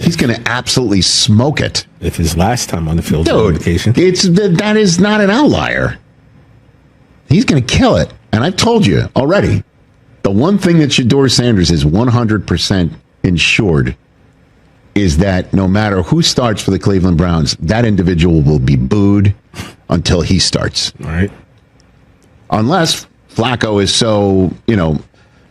He's going to absolutely smoke it. If his last time on the field was an indication. That is not an outlier. He's going to kill it. And I've told you already, the one thing that Shedeur Sanders is 100% ensured is that no matter who starts for the Cleveland Browns, that individual will be booed until he starts. All right. Unless Flacco is so,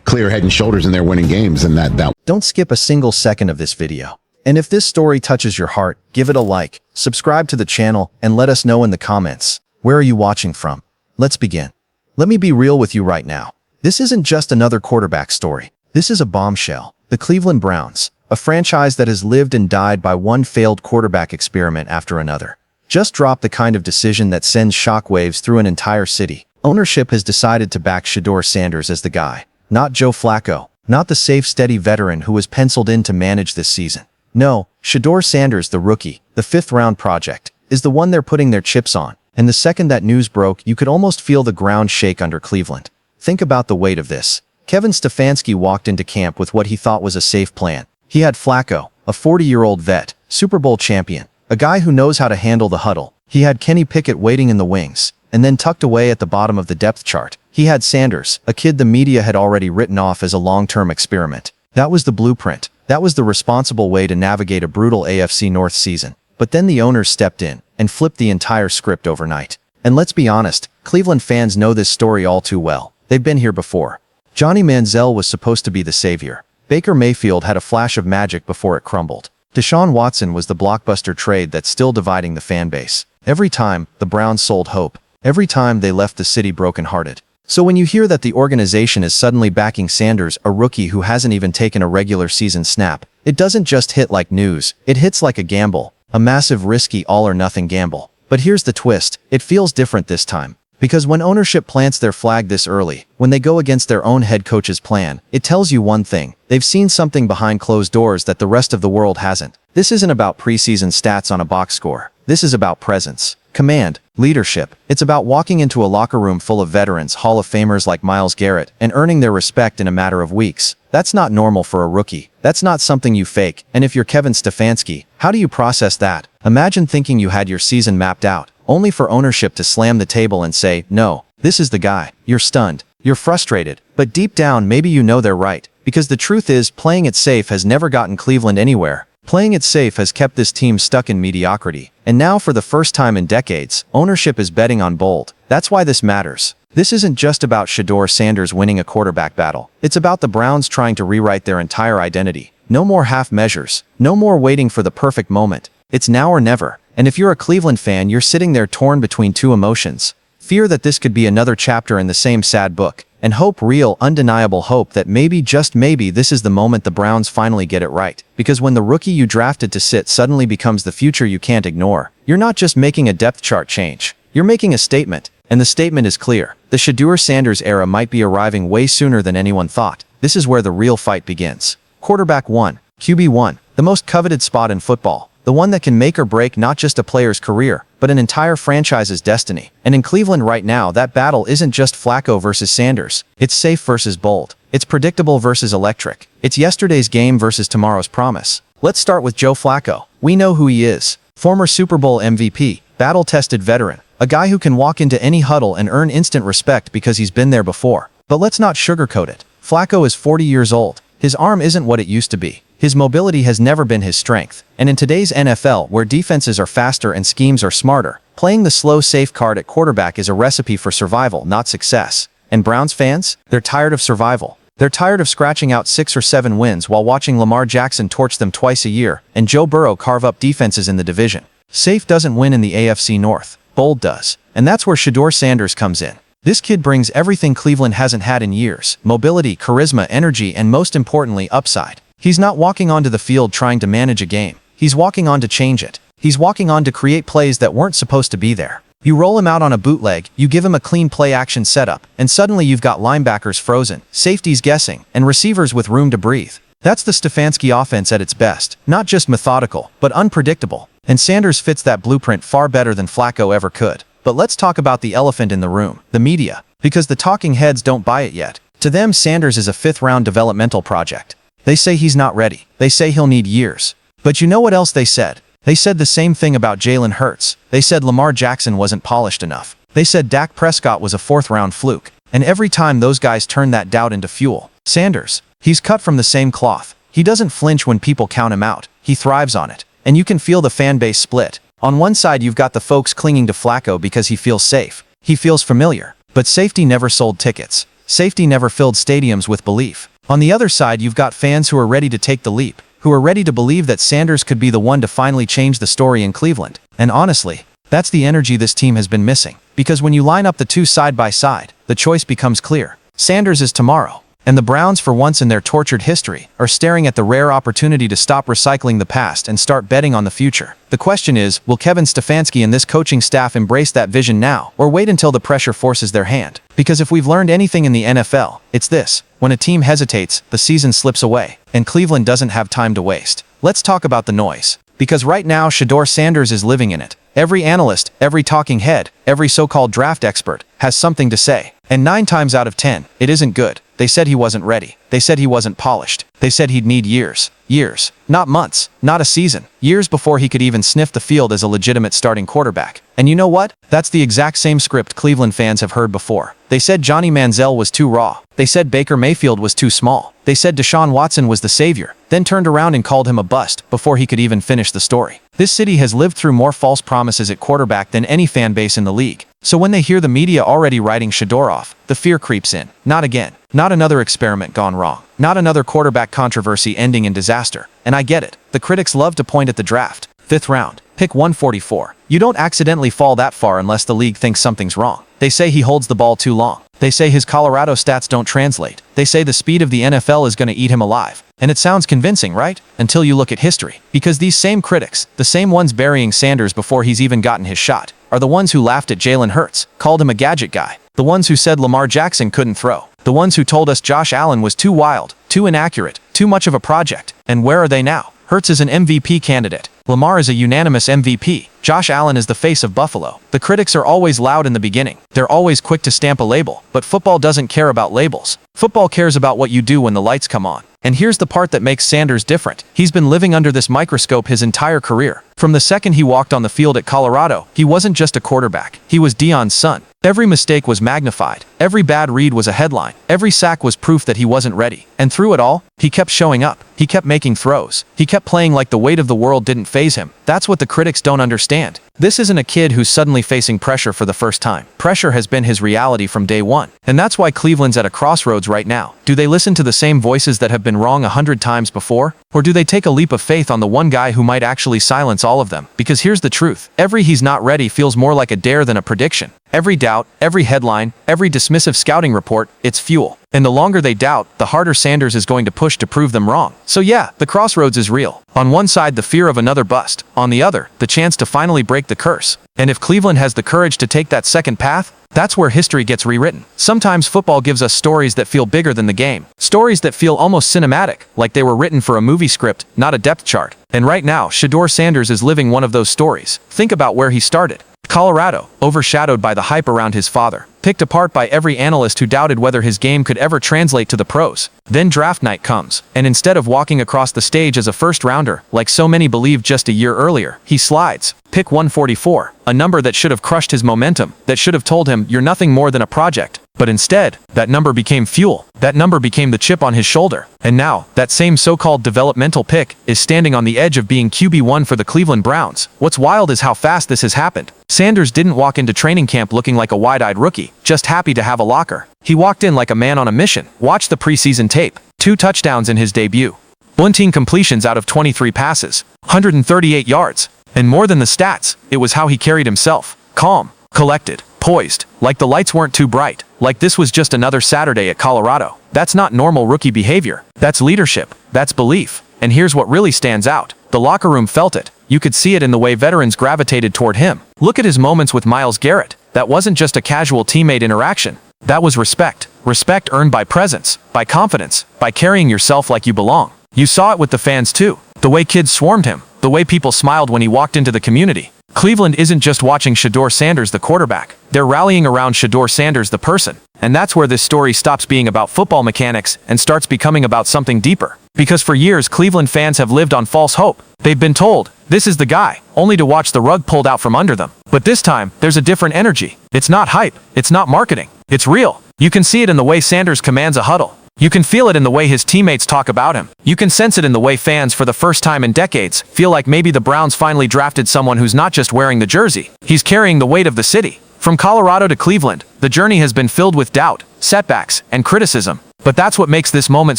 clear head and shoulders and they're winning games, and that. Don't skip a single second of this video. And if this story touches your heart, give it a like, subscribe to the channel, and let us know in the comments. Where are you watching from? Let's begin. Let me be real with you right now. This isn't just another quarterback story. This is a bombshell. The Cleveland Browns, a franchise that has lived and died by one failed quarterback experiment after another, just dropped the kind of decision that sends shockwaves through an entire city. Ownership has decided to back Shedeur Sanders as the guy, not Joe Flacco, not the safe, steady veteran who was penciled in to manage this season. No, Shedeur Sanders, the rookie, the fifth-round project, is the one they're putting their chips on. And the second that news broke, you could almost feel the ground shake under Cleveland. Think about the weight of this. Kevin Stefanski walked into camp with what he thought was a safe plan. He had Flacco, a 40-year-old vet, Super Bowl champion, a guy who knows how to handle the huddle. He had Kenny Pickett waiting in the wings, and then tucked away at the bottom of the depth chart, he had Sanders, a kid the media had already written off as a long-term experiment. That was the blueprint. That was the responsible way to navigate a brutal AFC North season. But then the owners stepped in and flipped the entire script overnight. And let's be honest, Cleveland fans know this story all too well. They've been here before. Johnny Manziel was supposed to be the savior. Baker Mayfield had a flash of magic before it crumbled. Deshaun Watson was the blockbuster trade that's still dividing the fan base. Every time, the Browns sold hope. Every time they left the city brokenhearted. So when you hear that the organization is suddenly backing Sanders, a rookie who hasn't even taken a regular season snap, it doesn't just hit like news, it hits like a gamble. A massive, risky, all-or-nothing gamble. But here's the twist, it feels different this time. Because when ownership plants their flag this early, when they go against their own head coach's plan, it tells you one thing. They've seen something behind closed doors that the rest of the world hasn't. This isn't about preseason stats on a box score. This is about presence, command, leadership. It's about walking into a locker room full of veterans, Hall of Famers like Myles Garrett, and earning their respect in a matter of weeks. That's not normal for a rookie. That's not something you fake. And if you're Kevin Stefanski, how do you process that? Imagine thinking you had your season mapped out, only for ownership to slam the table and say, no, this is the guy. You're stunned. You're frustrated. But deep down, maybe you know they're right. Because the truth is, playing it safe has never gotten Cleveland anywhere. Playing it safe has kept this team stuck in mediocrity. And now, for the first time in decades, ownership is betting on bold. That's why this matters. This isn't just about Shedeur Sanders winning a quarterback battle. It's about the Browns trying to rewrite their entire identity. No more half measures. No more waiting for the perfect moment. It's now or never. And if you're a Cleveland fan, you're sitting there torn between two emotions. Fear that this could be another chapter in the same sad book. And hope, real, undeniable hope that maybe, just maybe, this is the moment the Browns finally get it right. Because when the rookie you drafted to sit suddenly becomes the future you can't ignore, you're not just making a depth chart change. You're making a statement. And the statement is clear. The Shedeur Sanders era might be arriving way sooner than anyone thought. This is where the real fight begins. Quarterback 1, QB 1, the most coveted spot in football. The one that can make or break not just a player's career, but an entire franchise's destiny. And in Cleveland right now, that battle isn't just Flacco versus Sanders. It's safe versus bold. It's predictable versus electric. It's yesterday's game versus tomorrow's promise. Let's start with Joe Flacco. We know who he is. Former Super Bowl MVP, battle-tested veteran, a guy who can walk into any huddle and earn instant respect because he's been there before. But let's not sugarcoat it. Flacco is 40 years old. His arm isn't what it used to be. His mobility has never been his strength. And in today's NFL, where defenses are faster and schemes are smarter, playing the slow, safe card at quarterback is a recipe for survival, not success. And Browns fans? They're tired of survival. They're tired of scratching out 6 or 7 wins while watching Lamar Jackson torch them twice a year and Joe Burrow carve up defenses in the division. Safe doesn't win in the AFC North. Bold does. And that's where Shedeur Sanders comes in. This kid brings everything Cleveland hasn't had in years: mobility, charisma, energy, and most importantly, upside. He's not walking onto the field trying to manage a game. He's walking on to change it. He's walking on to create plays that weren't supposed to be there. You roll him out on a bootleg, you give him a clean play-action setup, and suddenly you've got linebackers frozen, safeties guessing, and receivers with room to breathe. That's the Stefanski offense at its best. Not just methodical, but unpredictable. And Sanders fits that blueprint far better than Flacco ever could. But let's talk about the elephant in the room, the media. Because the talking heads don't buy it yet. To them, Sanders is a 5th-round developmental project. They say he's not ready. They say he'll need years. But you know what else they said? They said the same thing about Jalen Hurts. They said Lamar Jackson wasn't polished enough. They said Dak Prescott was a fourth-round fluke. And every time those guys turn that doubt into fuel. Sanders, he's cut from the same cloth. He doesn't flinch when people count him out. He thrives on it. And you can feel the fan base split. On one side you've got the folks clinging to Flacco because he feels safe. He feels familiar. But safety never sold tickets. Safety never filled stadiums with belief. On the other side you've got fans who are ready to take the leap, who are ready to believe that Sanders could be the one to finally change the story in Cleveland. And honestly, that's the energy this team has been missing. Because when you line up the two side by side, the choice becomes clear. Sanders is tomorrow. And the Browns, for once in their tortured history, are staring at the rare opportunity to stop recycling the past and start betting on the future. The question is, will Kevin Stefanski and this coaching staff embrace that vision now, or wait until the pressure forces their hand? Because if we've learned anything in the NFL, it's this: when a team hesitates, the season slips away, and Cleveland doesn't have time to waste. Let's talk about the noise. Because right now, Shedeur Sanders is living in it. Every analyst, every talking head, every so-called draft expert has something to say. And 9 times out of 10, it isn't good. They said he wasn't ready. They said he wasn't polished. They said he'd need years. Years. Not months. Not a season. Years before he could even sniff the field as a legitimate starting quarterback. And you know what? That's the exact same script Cleveland fans have heard before. They said Johnny Manziel was too raw. They said Baker Mayfield was too small. They said Deshaun Watson was the savior, then turned around and called him a bust before he could even finish the story. This city has lived through more false promises at quarterback than any fan base in the league. So when they hear the media already writing Shedeur off, the fear creeps in. Not again. Not another experiment gone wrong. Not another quarterback controversy ending in disaster. And I get it. The critics love to point at the draft. 5th round. Pick 144. You don't accidentally fall that far unless the league thinks something's wrong. They say he holds the ball too long. They say his Colorado stats don't translate. They say the speed of the NFL is going to eat him alive. And it sounds convincing, right? Until you look at history. Because these same critics, the same ones burying Sanders before he's even gotten his shot, are the ones who laughed at Jalen Hurts, called him a gadget guy. The ones who said Lamar Jackson couldn't throw. The ones who told us Josh Allen was too wild, too inaccurate, too much of a project. And where are they now? Hurts is an MVP candidate. Lamar is a unanimous MVP. Josh Allen is the face of Buffalo. The critics are always loud in the beginning. They're always quick to stamp a label. But football doesn't care about labels. Football cares about what you do when the lights come on. And here's the part that makes Sanders different. He's been living under this microscope his entire career. From the second he walked on the field at Colorado, he wasn't just a quarterback. He was Deion's son. Every mistake was magnified. Every bad read was a headline. Every sack was proof that he wasn't ready. And through it all, he kept showing up. He kept making throws. He kept playing like the weight of the world didn't faze him. That's what the critics don't understand. This isn't a kid who's suddenly facing pressure for the first time. Pressure has been his reality from day one. And that's why Cleveland's at a crossroads right now. Do they listen to the same voices that have been wrong 100 times before? Or do they take a leap of faith on the one guy who might actually silence all of them? Because here's the truth. Every he's not ready feels more like a dare than a prediction. Every doubt, every headline, every dismissive scouting report, it's fuel. And the longer they doubt, the harder Sanders is going to push to prove them wrong. So yeah, the crossroads is real. On one side, the fear of another bust. On the other, the chance to finally break the curse. And if Cleveland has the courage to take that second path, that's where history gets rewritten. Sometimes football gives us stories that feel bigger than the game. Stories that feel almost cinematic, like they were written for a movie script, not a depth chart. And right now, Shedeur Sanders is living one of those stories. Think about where he started. Colorado, overshadowed by the hype around his father. Picked apart by every analyst who doubted whether his game could ever translate to the pros. Then draft night comes, and instead of walking across the stage as a first-rounder, like so many believed just a year earlier, he slides. Pick 144, a number that should have crushed his momentum, that should have told him, you're nothing more than a project. But instead, that number became fuel. That number became the chip on his shoulder. And now, that same so-called developmental pick is standing on the edge of being QB1 for the Cleveland Browns. What's wild is how fast this has happened. Sanders didn't walk into training camp looking like a wide-eyed rookie, just happy to have a locker. He walked in like a man on a mission. Watch the preseason tape. 2 touchdowns in his debut. 17 completions out of 23 passes. 138 yards. And more than the stats, it was how he carried himself. Calm, collected, poised, like the lights weren't too bright, like this was just another Saturday at Colorado. That's not normal rookie behavior. That's leadership. That's belief. And here's what really stands out. The locker room felt it. You could see it in the way veterans gravitated toward him. Look at his moments with Myles Garrett. That wasn't just a casual teammate interaction. That was respect. Respect earned by presence, by confidence, by carrying yourself like you belong. You saw it with the fans too. The way kids swarmed him. The way people smiled when he walked into the community. Cleveland isn't just watching Shedeur Sanders the quarterback. They're rallying around Shedeur Sanders the person. And that's where this story stops being about football mechanics and starts becoming about something deeper. Because for years, Cleveland fans have lived on false hope. They've been told, this is the guy, only to watch the rug pulled out from under them. But this time, there's a different energy. It's not hype. It's not marketing. It's real. You can see it in the way Sanders commands a huddle. You can feel it in the way his teammates talk about him. You can sense it in the way fans, for the first time in decades, feel like maybe the Browns finally drafted someone who's not just wearing the jersey. He's carrying the weight of the city. From Colorado to Cleveland, the journey has been filled with doubt, setbacks, and criticism. But that's what makes this moment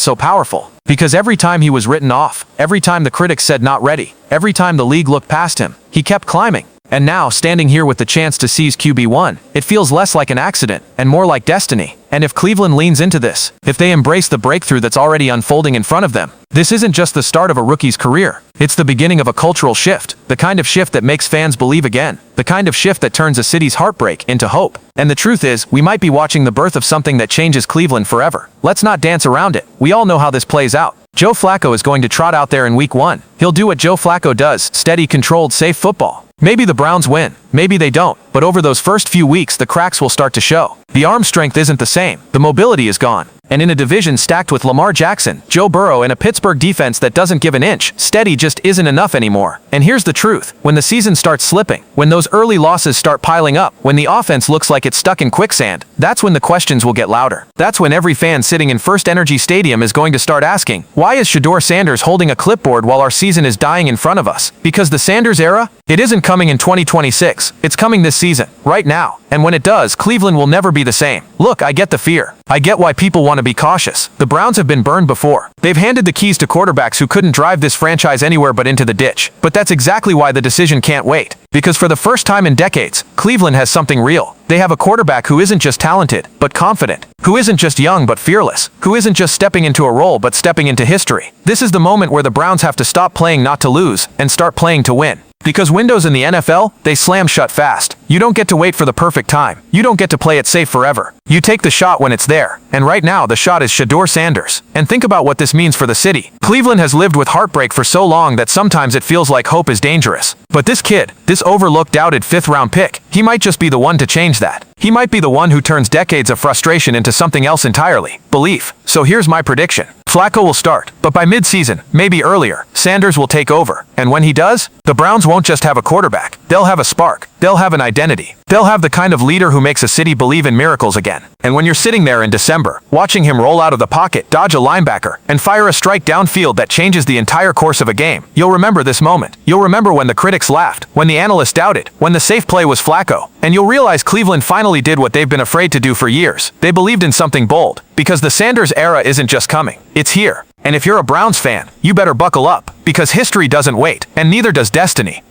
so powerful. Because every time he was written off, every time the critics said not ready, every time the league looked past him, he kept climbing. And now, standing here with the chance to seize QB1, it feels less like an accident, and more like destiny. And if Cleveland leans into this, if they embrace the breakthrough that's already unfolding in front of them, this isn't just the start of a rookie's career. It's the beginning of a cultural shift, the kind of shift that makes fans believe again, the kind of shift that turns a city's heartbreak into hope. And the truth is, we might be watching the birth of something that changes Cleveland forever. Let's not dance around it. We all know how this plays out. Joe Flacco is going to trot out there in week 1. He'll do what Joe Flacco does, steady, controlled, safe football. Maybe the Browns win, maybe they don't, but over those first few weeks the cracks will start to show. The arm strength isn't the same, the mobility is gone. And in a division stacked with Lamar Jackson, Joe Burrow, and a Pittsburgh defense that doesn't give an inch, steady just isn't enough anymore. And here's the truth, when the season starts slipping, when those early losses start piling up, when the offense looks like it's stuck in quicksand, that's when the questions will get louder. That's when every fan sitting in First Energy Stadium is going to start asking, why is Shedeur Sanders holding a clipboard while our season is dying in front of us? Because the Sanders era? It isn't coming in 2026, it's coming this season, right now. And when it does, Cleveland will never be the same. Look, I get the fear. I get why people want to be cautious. The Browns have been burned before. They've handed the keys to quarterbacks who couldn't drive this franchise anywhere but into the ditch. But that's exactly why the decision can't wait. Because for the first time in decades, Cleveland has something real. They have a quarterback who isn't just talented, but confident. Who isn't just young, but fearless. Who isn't just stepping into a role, but stepping into history. This is the moment where the Browns have to stop playing not to lose and start playing to win. Because windows in the NFL, they slam shut fast. You don't get to wait for the perfect time. You don't get to play it safe forever. You take the shot when it's there. And right now, the shot is Shedeur Sanders. And think about what this means for the city. Cleveland has lived with heartbreak for so long that sometimes it feels like hope is dangerous. But this kid, this overlooked, doubted 5th-round pick, he might just be the one to change that. He might be the one who turns decades of frustration into something else entirely, belief. So here's my prediction. Flacco will start, but by mid-season, maybe earlier, Sanders will take over. And when he does, the Browns won't just have a quarterback. They'll have a spark. They'll have an identity. They'll have the kind of leader who makes a city believe in miracles again. And when you're sitting there in December, watching him roll out of the pocket, dodge a linebacker, and fire a strike downfield that changes the entire course of a game, you'll remember this moment. You'll remember when the critics laughed, when the analysts doubted, when the safe play was Flacco. And you'll realize Cleveland finally did what they've been afraid to do for years. They believed in something bold. Because the Sanders era isn't just coming, it's here. And if you're a Browns fan, you better buckle up, because history doesn't wait, and neither does destiny.